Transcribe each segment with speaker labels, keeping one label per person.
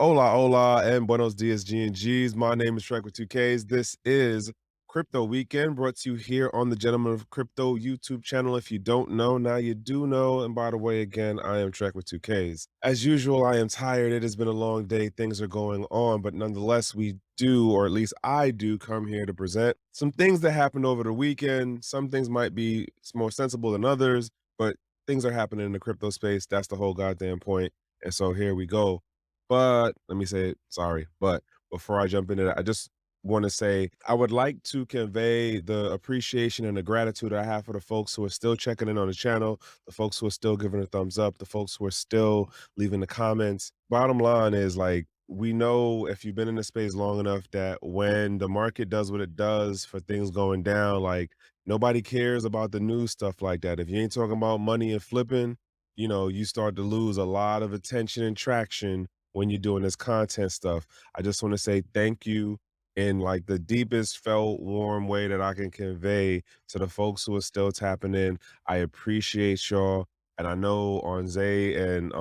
Speaker 1: Hola, hola, and buenos dias, G and Gs. My name is Trekk with 2Ks. This is Crypto Weekend, brought to you here on the Gentleman of Crypto YouTube channel. If you don't know, now you do know. And by the way, again, I am Trekk with 2Ks. As usual, I am tired. It has been a long day. Things are going on, but nonetheless, we do, or at least I do, come here to present some things that happened over the weekend. Some things might be more sensible than others, but things are happening in the crypto space. That's the whole goddamn point. And so here we go. But let me say sorry. But before I jump into that, I just want to say I would like to convey the appreciation and the gratitude I have for the folks who are still checking in on the channel, the folks who are still giving a thumbs up, the folks who are still leaving the comments. Bottom line is, like, we know if you've been in the space long enough that when the market does what it does for things going down, like, nobody cares about the new stuff like that. If you ain't talking about money and flipping, you start to lose a lot of attention and traction when you're doing this content stuff. I just want to say thank you in like the deepest felt warm way that I can convey to the folks who are still tapping in. I appreciate y'all. And I know on Zay and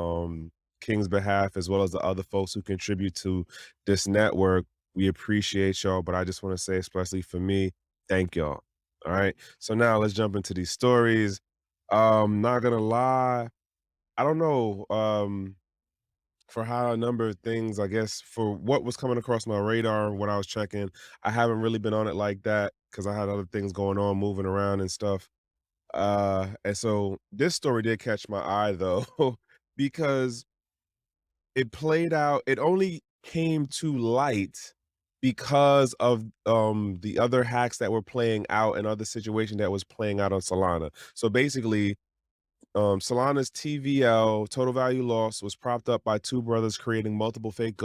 Speaker 1: King's behalf, as well as the other folks who contribute to this network, we appreciate y'all. But I just want to say, especially for me, thank y'all. All right. So now let's jump into these stories. Not gonna lie, I don't know. For how a number of things, I guess, for what was coming across my radar when I was checking, I haven't really been on it like that because I had other things going on, moving around and stuff. And so this story did catch my eye though, because it played out. It only came to light because of the other hacks that were playing out and other situation that was playing out on Solana. So basically, Solana's TVL total value loss was propped up by two brothers creating multiple fake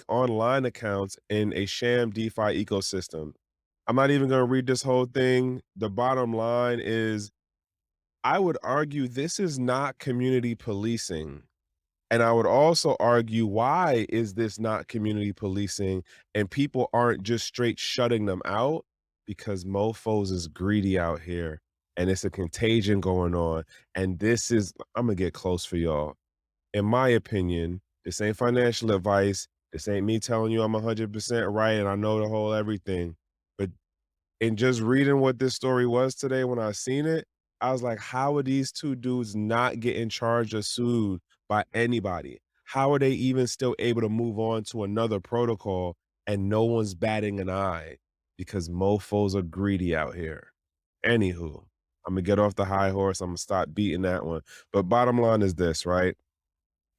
Speaker 1: online accounts in a sham DeFi ecosystem. I'm not even going to read this whole thing. The bottom line is, I would argue this is not community policing. And I would also argue, why is this not community policing and people aren't just straight shutting them out? Because mofos is greedy out here and it's a contagion going on. And this is, I'm gonna get close for y'all. In my opinion, this ain't financial advice. This ain't me telling you I'm 100% right and I know the whole everything. But in just reading what this story was today, when I seen it, I was like, how are these two dudes not getting charged or sued by anybody? How are they even still able to move on to another protocol and no one's batting an eye? Because mofos are greedy out here. Anywho, I'm gonna get off the high horse. I'm gonna stop beating that one. But bottom line is this, right?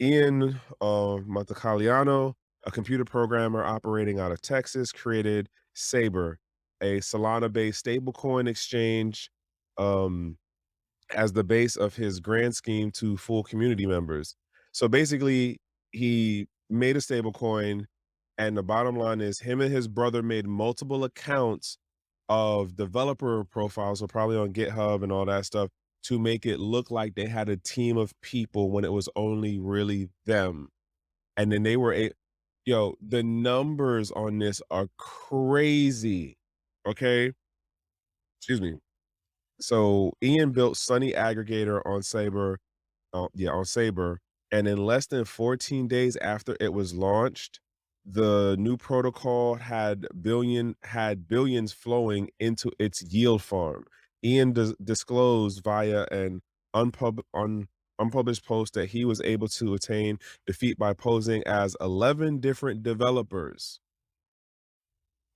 Speaker 1: Ian Montecaliano, a computer programmer operating out of Texas, created Saber, a Solana-based stablecoin exchange, um, as the base of his grand scheme to full community members. So basically, he made a stablecoin, and the bottom line is, him and his brother made multiple accounts of developer profiles, so probably on GitHub and all that stuff, to make it look like they had a team of people when it was only really them. And then they were yo, the numbers on this are crazy. Okay? Excuse me. So Ian built Sunny Aggregator on Saber, on Saber, and in less than 14 days after it was launched, the new protocol had billions flowing into its yield farm. Ian disclosed via an unpublished post that he was able to attain defeat by posing as 11 different developers.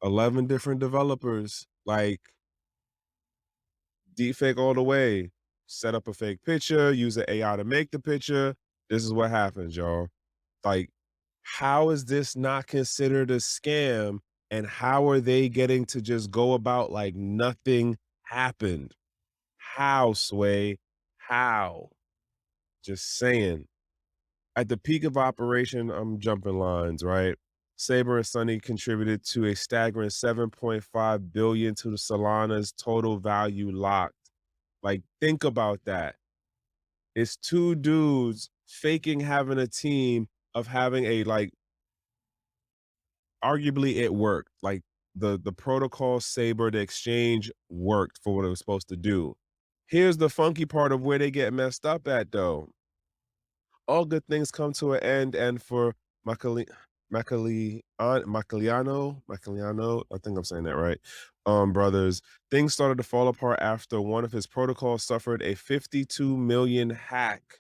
Speaker 1: 11 different developers, like, deep fake all the way. Set up a fake picture, use an AI to make the picture. This is what happens, y'all. Like, how is this not considered a scam? And how are they getting to just go about like nothing happened? How, Sway? How? Just saying. At the peak of operation, I'm jumping lines, right? Saber and Sunny contributed to a staggering 7.5 billion to the Solana's total value locked. Like, think about that. It's two dudes faking having a team of having a, like, arguably it worked. Like, the protocol, Saber, the exchange worked for what it was supposed to do. Here's the funky part of where they get messed up at though. all good things come to an end, and for Macali Macaliano, I think I'm saying that right, brothers, things started to fall apart after one of his protocols suffered a 52 million hack.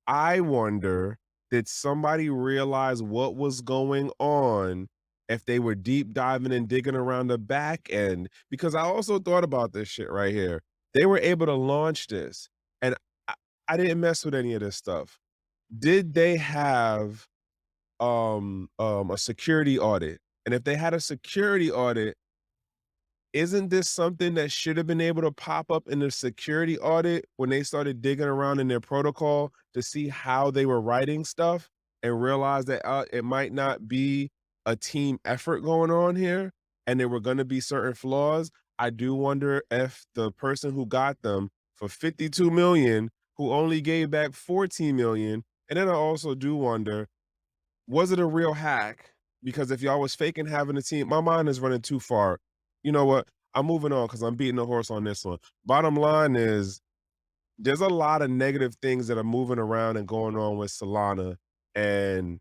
Speaker 1: I wonder, did somebody realize what was going on if they were deep diving and digging around the back end? Because I also thought about this shit right here. They were able to launch this, and I, I didn't mess with any of this stuff. Did they have a security audit? And if they had a security audit, isn't this something that should have been able to pop up in the security audit when they started digging around in their protocol to see how they were writing stuff and realize that it might not be a team effort going on here and there were going to be certain flaws? I do wonder if the person who got them for 52 million, who only gave back 14 million, and then I also do wonder, was it a real hack? Because if y'all was faking having a team, my mind is running too far. You know what? I'm moving on because I'm beating the horse on this one. Bottom line is there's a lot of negative things that are moving around and going on with Solana. And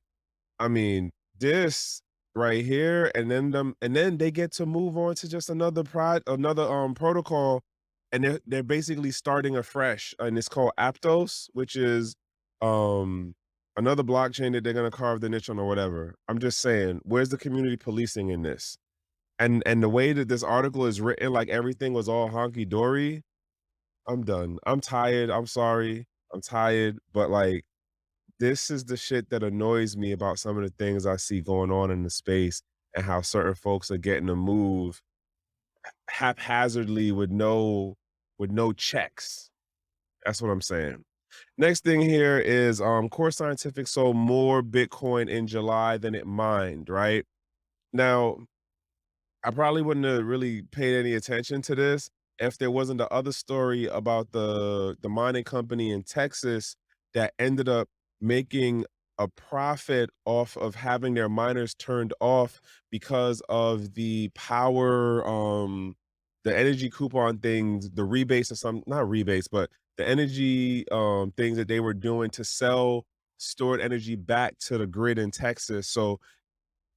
Speaker 1: I mean, this right here, and then they get to move on to just another protocol, and they're basically starting afresh. And it's called Aptos, which is um another blockchain that they're gonna carve the niche on or whatever. I'm just saying, where's the community policing in this? And the way that this article is written, like everything was all honky dory. I'm done. I'm tired. I'm sorry. I'm tired, but like this is the shit that annoys me about some of the things I see going on in the space and how certain folks are getting to move haphazardly with no checks. That's what I'm saying. Next thing here is Core Scientific sold more Bitcoin in July than it mined, right? Now, I probably wouldn't have really paid any attention to this if there wasn't the other story about the mining company in Texas that ended up making a profit off of having their miners turned off because of the power, the energy coupon things, the rebates or some not rebates, but the energy things that they were doing to sell stored energy back to the grid in Texas. So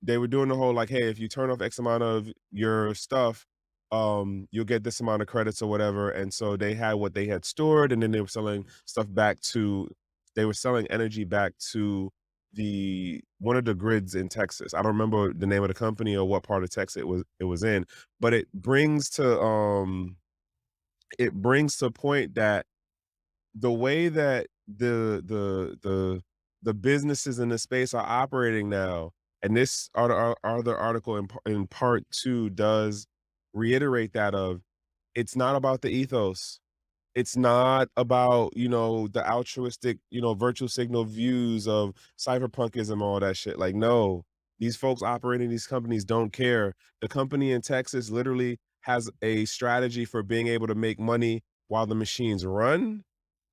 Speaker 1: they were doing the whole like, hey, if you turn off X amount of your stuff, you'll get this amount of credits or whatever. And so they had what they had stored, and then they were selling stuff back to, they were selling energy back to the one of the grids in Texas. I don't remember the name of the company or what part of Texas it was in, but it brings to point that the way that the businesses in the space are operating now, and this other article in part two does reiterate that of it's not about the ethos. It's not about, the altruistic, virtual signal views of cypherpunkism, all that shit. Like, no, these folks operating these companies don't care. The company in Texas literally has a strategy for being able to make money while the machines run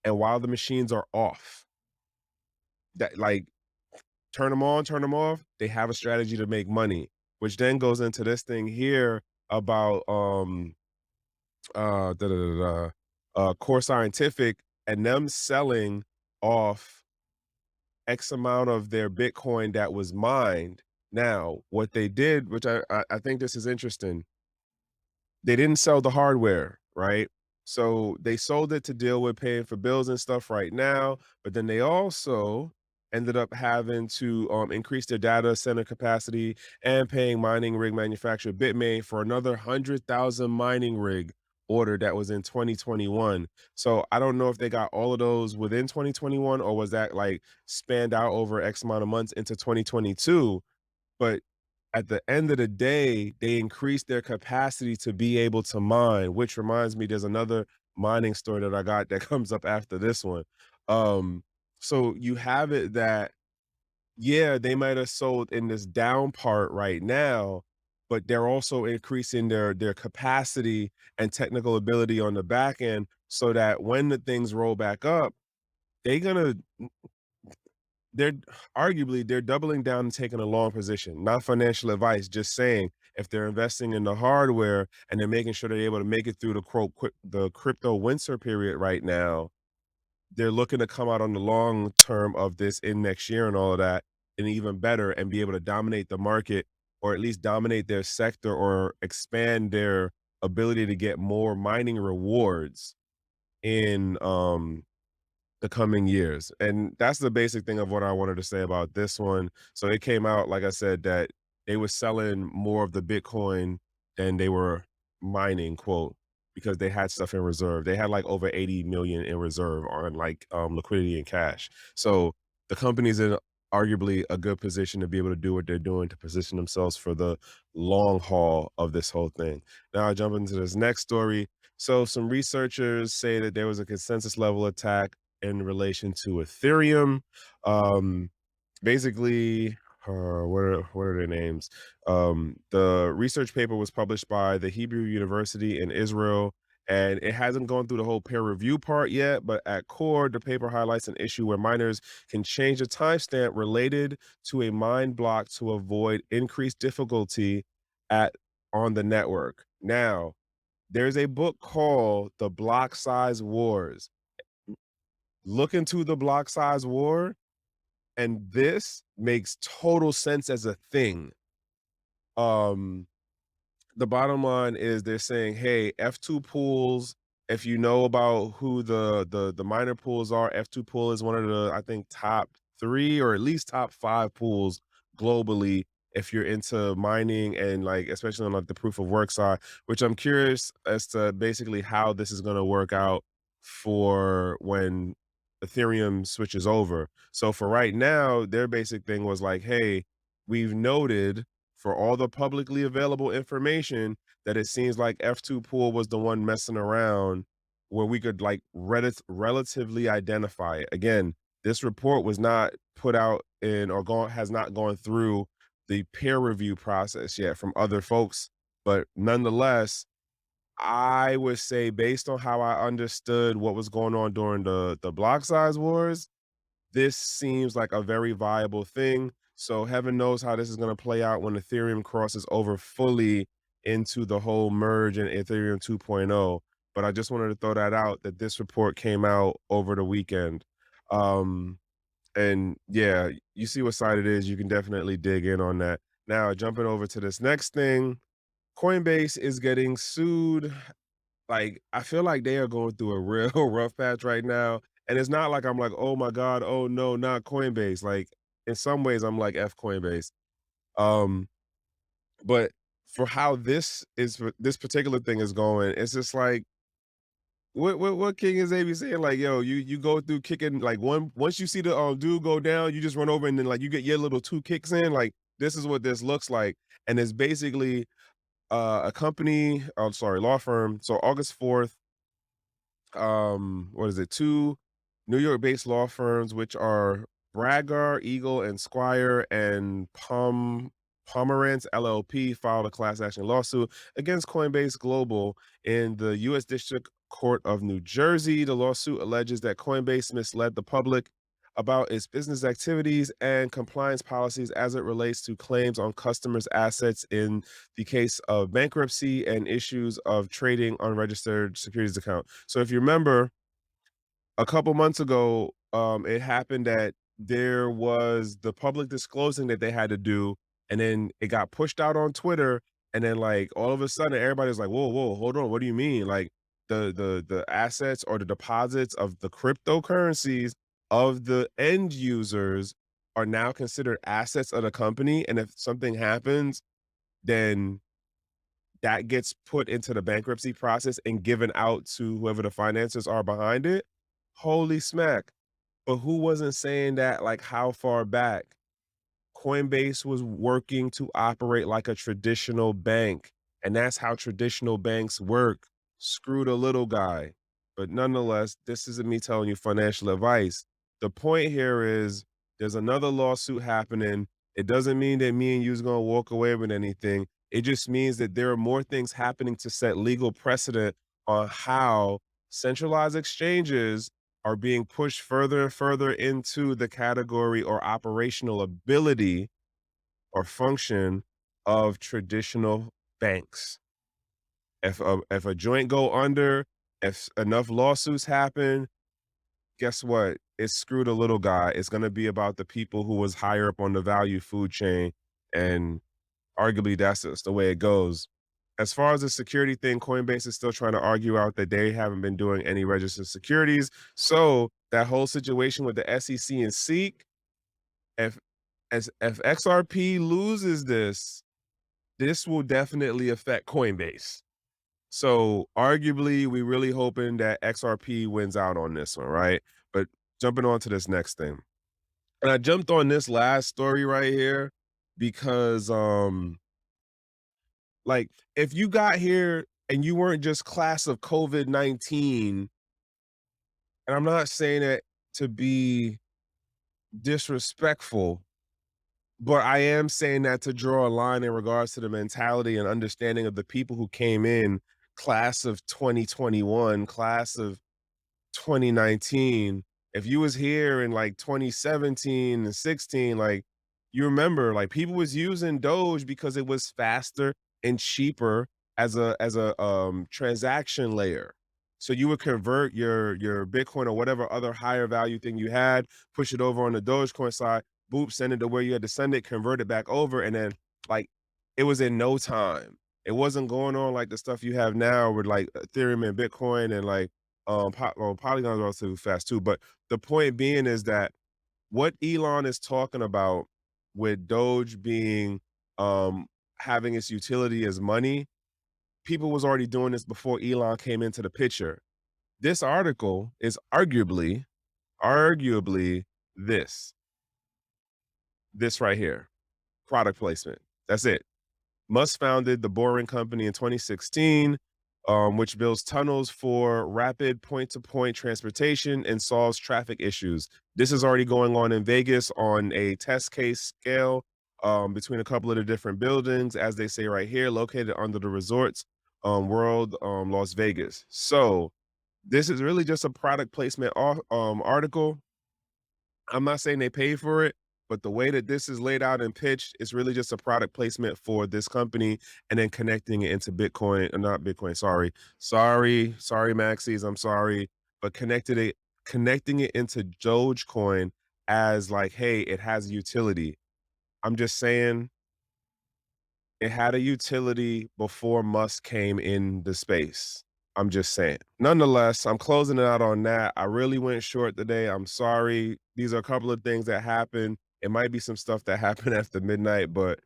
Speaker 1: and while the machines are off. That like turn them on, turn them off, they have a strategy to make money, which then goes into this thing here about da, da, da, da, Core Scientific and them selling off X amount of their Bitcoin that was mined. Now, what they did, which I think this is interesting, they didn't sell the hardware, right? So they sold it to deal with paying for bills and stuff right now, but then they also ended up having to increase their data center capacity and paying mining rig manufacturer Bitmain for another 100,000 mining rig order that was in 2021. So I don't know if they got all of those within 2021 or was that like spanned out over X amount of months into 2022. But at the end of the day, they increased their capacity to be able to mine, which reminds me, there's another mining story that I got that comes up after this one. Um, so you have it that, yeah, they might have sold in this down part right now, but they're also increasing their capacity and technical ability on the back end so that when the things roll back up, they're gonna they're arguably they're doubling down and taking a long position, not financial advice, just saying if they're investing in the hardware and they're making sure they're able to make it through the crypto winter period right now, they're looking to come out on the long term of this in next year and all of that, and even better, and be able to dominate the market, or at least dominate their sector, or expand their ability to get more mining rewards in the coming years. And that's the basic thing of what I wanted to say about this one. So it came out, like I said, that they were selling more of the Bitcoin than they were mining, quote, because they had stuff in reserve. They had like over 80 million in reserve on like liquidity and cash. So the company's in arguably a good position to be able to do what they're doing to position themselves for the long haul of this whole thing. Now I jump into this next story. So some researchers say that there was a consensus level attack in relation to Ethereum. Um, basically, what are their names? The research paper was published by the Hebrew University in Israel, and it hasn't gone through the whole peer review part yet. But at core, the paper highlights an issue where miners can change the timestamp related to a mine block to avoid increased difficulty at on the network. Now, there's a book called The Block Size Wars. Look into the block size war, and this makes total sense as a thing. Um, the bottom line is they're saying, hey, F2 pools, if you know about who the minor pools are, F2 pool is one of the, I think, top 3 or at least top 5 pools globally if you're into mining, and like especially on like the proof of work side, which I'm curious as to basically how this is going to work out for when Ethereum switches over. So for right now, their basic thing was like, hey, we've noted for all the publicly available information that it seems like F2 Pool was the one messing around where we could like relatively identify it. Again, this report was not put out in or gone has not gone through the peer review process yet from other folks, but nonetheless, I would say based on how I understood what was going on during the block size wars, this seems like a very viable thing. So heaven knows how this is going to play out when Ethereum crosses over fully into the whole merge in Ethereum 2.0. But I just wanted to throw that out that this report came out over the weekend. Um, and yeah, you see what side it is. You can definitely dig in on that. Now, jumping over to this next thing, Coinbase is getting sued. Like, I feel like they are going through a real rough patch right now, and it's not like I'm like, "Oh my god, oh no, not Coinbase." Like, in some ways, I'm like, "F Coinbase." Um, but for how this particular thing is going, it's just like, what King is AB saying? Like, yo, you go through kicking like once you see the dude go down, you just run over and then like you get your little 2 kicks in. Like, this is what this looks like, and it's basically a company, oh sorry, law firm. So August 4th, what is it, 2 New York-based law firms, which are Bragar, Eagle, and Squire, and Pomerantz LLP, filed a class action lawsuit against Coinbase Global in the U.S. District Court of New Jersey. The lawsuit alleges that Coinbase misled the public about its business activities and compliance policies as it relates to claims on customers' assets in the case of bankruptcy and issues of trading unregistered securities account. So if you remember, a couple months ago, it happened that there was the public disclosing that they had to do, and then it got pushed out on Twitter, and then like all of a sudden everybody's like, "Whoa, whoa, hold on, what do you mean?" Like the assets or the deposits of the cryptocurrencies of the end users are now considered assets of the company, and if something happens, then that gets put into the bankruptcy process and given out to whoever the financiers are behind it. Holy smack. But who wasn't saying that like how far back? Coinbase was working to operate like a traditional bank, and that's how traditional banks work. Screw the little guy. But nonetheless, this isn't me telling you financial advice. The point here is there's another lawsuit happening. It doesn't mean that me and you's gonna walk away with anything. It just means that there are more things happening to set legal precedent on how centralized exchanges are being pushed further and further into the category or operational ability or function of traditional banks. If a joint go under, if enough lawsuits happen, guess what? It's screw the little guy. It's gonna be about the people who was higher up on the value food chain, and arguably that's just the way it goes. As far as the security thing, Coinbase is still trying to argue out that they haven't been doing any registered securities. So that whole situation with the SEC and SEC, if if XRP loses this, this will definitely affect Coinbase. So arguably, we really hoping that XRP wins out on this one, right? But jumping on to this next thing. And I jumped on this last story right here because like if you got here and you weren't just class of COVID-19, and I'm not saying it to be disrespectful, but I am saying that to draw a line in regards to the mentality and understanding of the people who came in class of 2021, class of 2019. If you was here in like 2017 and 16, like you remember, like people was using Doge because it was faster and cheaper as a transaction layer. So you would convert your Bitcoin or whatever other higher value thing you had, push it over on the Dogecoin side, boop, send it to where you had to send it, convert it back over, and then like it was in no time. It wasn't going on like the stuff you have now with like Ethereum and Bitcoin and like Polygon's relatively fast too, but the point being is that what Elon is talking about with Doge being um, having its utility as money, people was already doing this before Elon came into the picture. This article is arguably this, this right here, product placement. That's it. Musk founded the Boring Company in 2016, which builds tunnels for rapid point-to-point transportation and solves traffic issues. This is already going on in Vegas on a test case scale between a couple of the different buildings, as they say right here, located under the resorts world, Las Vegas. So this is really just a product placement article. I'm not saying they paid for it, but the way that this is laid out and pitched, it's really just a product placement for this company and then connecting it into Bitcoin, not Bitcoin, sorry, Maxis, I'm sorry, but connecting it into Dogecoin as like, hey, it has utility. I'm just saying it had a utility before Musk came in the space. I'm just saying. Nonetheless, I'm closing it out on that. I really went short today. I'm sorry. These are a couple of things that happened. It might be some stuff that happened after midnight, but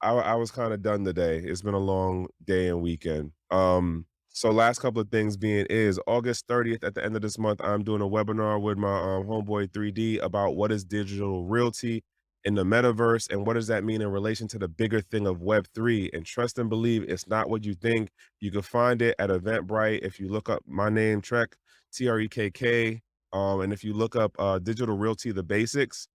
Speaker 1: I was kind of done today. It's been a long day and weekend. So last couple of things being is August 30th at the end of this month, I'm doing a webinar with my homeboy 3D about what is digital realty in the metaverse and what does that mean in relation to the bigger thing of Web3. And trust and believe it's not what you think. You can find it at Eventbrite if you look up my name, Trekk, Trekk. And if you look up digital realty, the basics,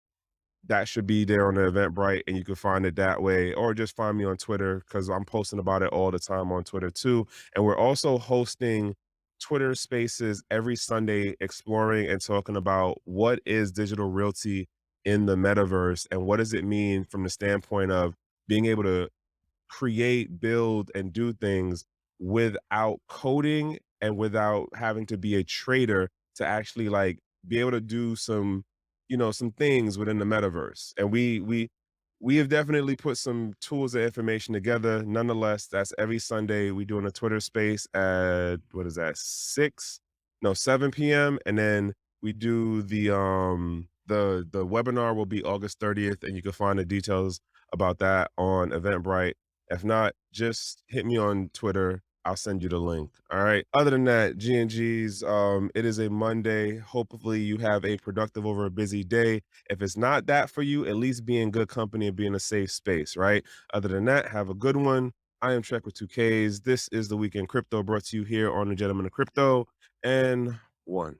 Speaker 1: that should be there on the Eventbrite, and you can find it that way, or just find me on Twitter because I'm posting about it all the time on Twitter too. And we're also hosting Twitter Spaces every Sunday, exploring and talking about what is digital realty in the metaverse and what does it mean from the standpoint of being able to create, build, and do things without coding and without having to be a trader to actually like be able to do some, some things within the metaverse. And we have definitely put some tools and information together. Nonetheless, that's every Sunday. We doing a Twitter space at what is that, 7 p.m. And then we do the webinar will be August 30th, and you can find the details about that on Eventbrite. If not, just hit me on Twitter. I'll send you the link. All right. Other than that, G&Gs, it is a Monday. Hopefully you have a productive over a busy day. If it's not that for you, at least be in good company and be in a safe space, right? Other than that, have a good one. I am Trekk with 2Ks. This is the Weekend Crypto brought to you here on the Gentleman of Crypto and one.